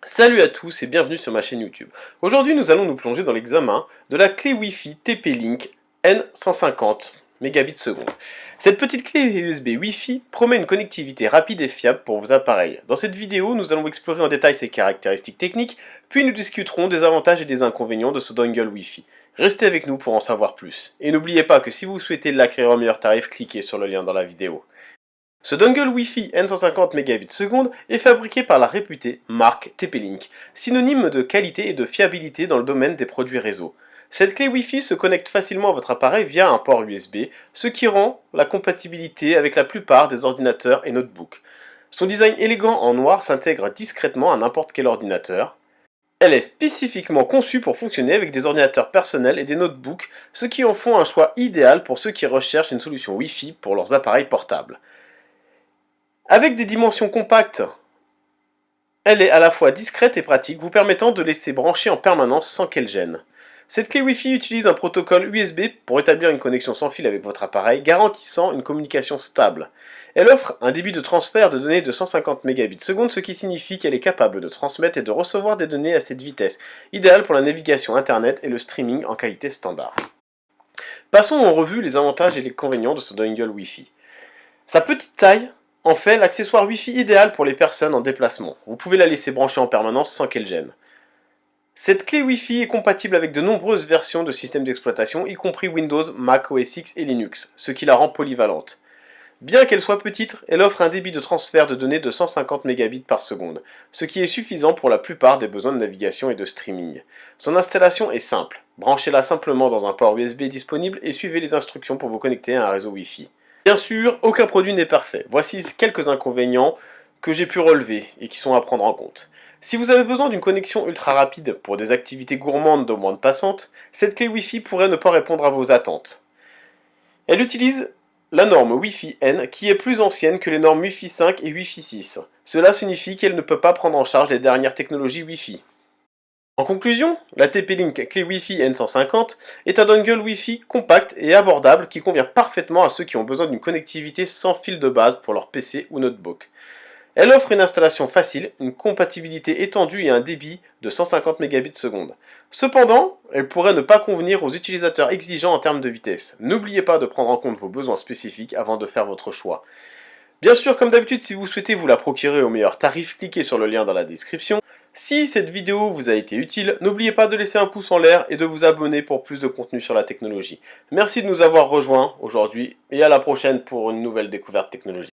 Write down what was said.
Salut à tous et bienvenue sur ma chaîne YouTube. Aujourd'hui nous allons nous plonger dans l'examen de la clé Wi-Fi TP-Link N150 Mbps. Cette petite clé USB Wi-Fi promet une connectivité rapide et fiable pour vos appareils. Dans cette vidéo, nous allons explorer en détail ses caractéristiques techniques, puis nous discuterons des avantages et des inconvénients de ce dongle Wi-Fi. Restez avec nous pour en savoir plus. Et n'oubliez pas que si vous souhaitez l'acquérir au meilleur tarif, cliquez sur le lien dans la vidéo. Ce dongle Wi-Fi N150 Mbps est fabriqué par la réputée marque TP-Link, synonyme de qualité et de fiabilité dans le domaine des produits réseau. Cette clé Wi-Fi se connecte facilement à votre appareil via un port USB, ce qui rend la compatibilité avec la plupart des ordinateurs et notebooks. Son design élégant en noir s'intègre discrètement à n'importe quel ordinateur. Elle est spécifiquement conçue pour fonctionner avec des ordinateurs personnels et des notebooks, ce qui en font un choix idéal pour ceux qui recherchent une solution Wi-Fi pour leurs appareils portables. Avec des dimensions compactes, elle est à la fois discrète et pratique, vous permettant de laisser brancher en permanence sans qu'elle gêne. Cette clé Wi-Fi utilise un protocole USB pour établir une connexion sans fil avec votre appareil, garantissant une communication stable. Elle offre un débit de transfert de données de 150 Mbps, ce qui signifie qu'elle est capable de transmettre et de recevoir des données à cette vitesse, idéale pour la navigation internet et le streaming en qualité standard. Passons en revue les avantages et les inconvénients de ce dongle Wi-Fi. Sa petite taille en fait l'accessoire Wi-Fi idéal pour les personnes en déplacement. Vous pouvez la laisser brancher en permanence sans qu'elle gêne. Cette clé Wi-Fi est compatible avec de nombreuses versions de systèmes d'exploitation, y compris Windows, Mac OS X et Linux, ce qui la rend polyvalente. Bien qu'elle soit petite, elle offre un débit de transfert de données de 150 Mbps par seconde, ce qui est suffisant pour la plupart des besoins de navigation et de streaming. Son installation est simple. Branchez-la simplement dans un port USB disponible et suivez les instructions pour vous connecter à un réseau Wi-Fi. Bien sûr, aucun produit n'est parfait. Voici quelques inconvénients que j'ai pu relever et qui sont à prendre en compte. Si vous avez besoin d'une connexion ultra rapide pour des activités gourmandes de bande passante, cette clé Wi-Fi pourrait ne pas répondre à vos attentes. Elle utilise la norme Wi-Fi N qui est plus ancienne que les normes Wi-Fi 5 et Wi-Fi 6. Cela signifie qu'elle ne peut pas prendre en charge les dernières technologies Wi-Fi. En conclusion, la TP-Link clé Wi-Fi N150 est un dongle Wi-Fi compact et abordable qui convient parfaitement à ceux qui ont besoin d'une connectivité sans fil de base pour leur PC ou notebook. Elle offre une installation facile, une compatibilité étendue et un débit de 150 Mbps. Cependant, elle pourrait ne pas convenir aux utilisateurs exigeants en termes de vitesse. N'oubliez pas de prendre en compte vos besoins spécifiques avant de faire votre choix. Bien sûr, comme d'habitude, si vous souhaitez vous la procurer au meilleur tarif, cliquez sur le lien dans la description. Si cette vidéo vous a été utile, n'oubliez pas de laisser un pouce en l'air et de vous abonner pour plus de contenu sur la technologie. Merci de nous avoir rejoints aujourd'hui et à la prochaine pour une nouvelle découverte technologique.